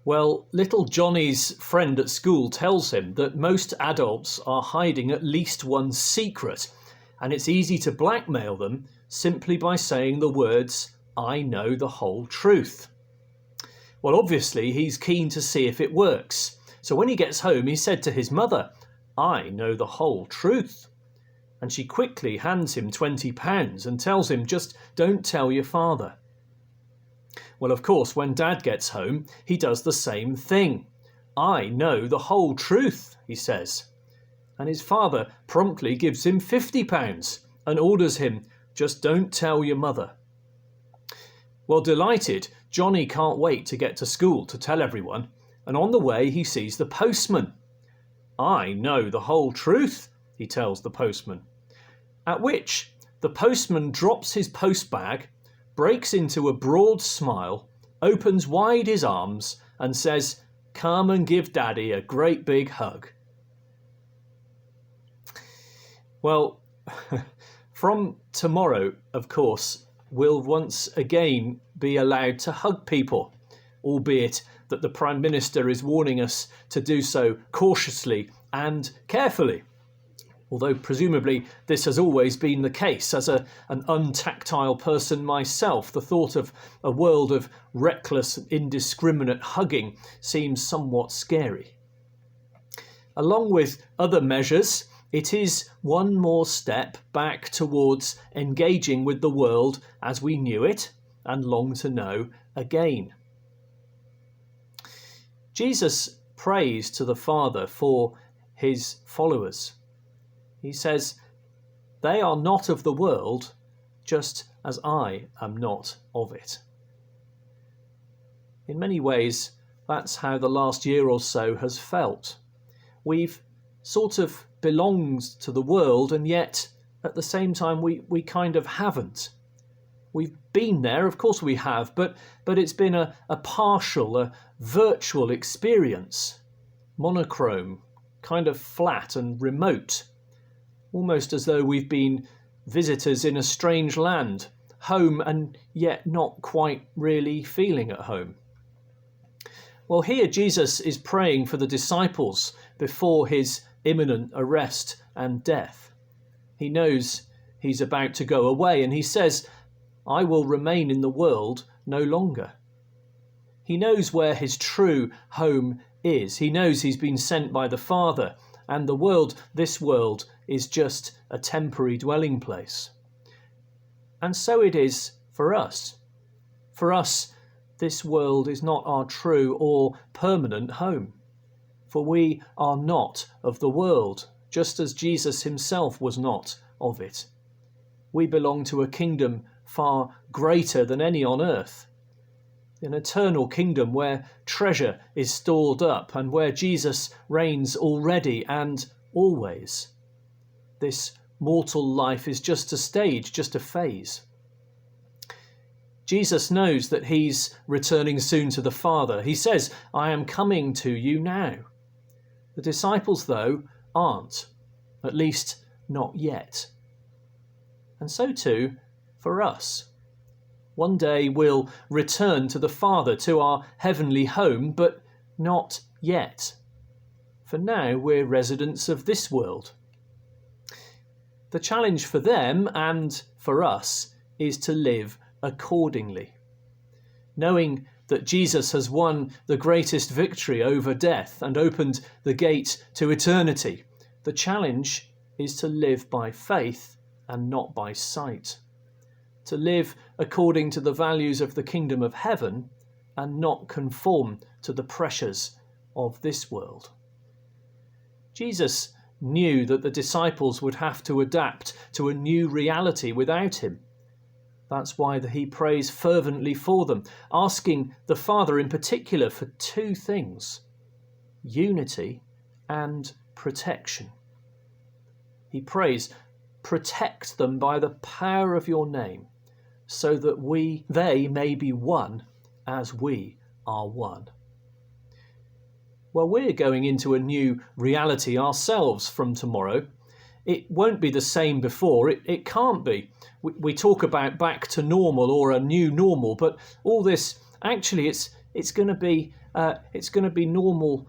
Well, little Johnny's friend at school tells him that most adults are hiding at least one secret, and it's easy to blackmail them simply by saying the words, "I know the whole truth." Well, obviously, he's keen to see if it works. So when he gets home, he said to his mother, "I know the whole truth." And she quickly hands him £20 and tells him, "Just don't tell your father." Well, of course, when Dad gets home, he does the same thing. "I know the whole truth," he says. And his father promptly gives him £50 and orders him, "Just don't tell your mother." Well, delighted, Johnny can't wait to get to school to tell everyone, and on the way he sees the postman. "I know the whole truth," he tells the postman. At which the postman drops his post bag, breaks into a broad smile, opens wide his arms and says, "Come and give Daddy a great big hug." Well, from tomorrow, of course, we'll once again be allowed to hug people, albeit that the Prime Minister is warning us to do so cautiously and carefully. Although presumably this has always been the case. As an untactile person myself, the thought of a world of reckless, indiscriminate hugging seems somewhat scary. Along with other measures, it is one more step back towards engaging with the world as we knew it and long to know again. Jesus prays to the Father for his followers. He says, "They are not of the world, just as I am not of it." In many ways, that's how the last year or so has felt. We've sort of belonged to the world, and yet at the same time we kind of haven't. We've been there, of course we have, but it's been a partial, a virtual experience, monochrome, kind of flat and remote. Almost as though we've been visitors in a strange land, home and yet not quite really feeling at home. Well, here Jesus is praying for the disciples before his imminent arrest and death. He knows he's about to go away, and he says, "I will remain in the world no longer." He knows where his true home is. He knows he's been sent by the Father, and the world, this world, is just a temporary dwelling place. And so it is for us. For us, this world is not our true or permanent home. For we are not of the world, just as Jesus himself was not of it. We belong to a kingdom far greater than any on earth, an eternal kingdom where treasure is stored up and where Jesus reigns already and always. This mortal life is just a stage, just a phase. Jesus knows that he's returning soon to the Father. He says, "I am coming to you now." The disciples, though, aren't, at least not yet. And so too for us. One day we'll return to the Father, to our heavenly home, but not yet. For now we're residents of this world. The challenge for them and for us is to live accordingly. Knowing that Jesus has won the greatest victory over death and opened the gate to eternity, the challenge is to live by faith and not by sight. To live according to the values of the kingdom of heaven and not conform to the pressures of this world. Jesus knew that the disciples would have to adapt to a new reality without him. That's why he prays fervently for them, asking the Father in particular for two things: unity and protection. He prays, "Protect them by the power of your name, so that they may be one as we are one." Well, we're going into a new reality ourselves from tomorrow. It won't be the same before. It can't be. We talk about back to normal or a new normal, but all this, actually, it's going to be normal.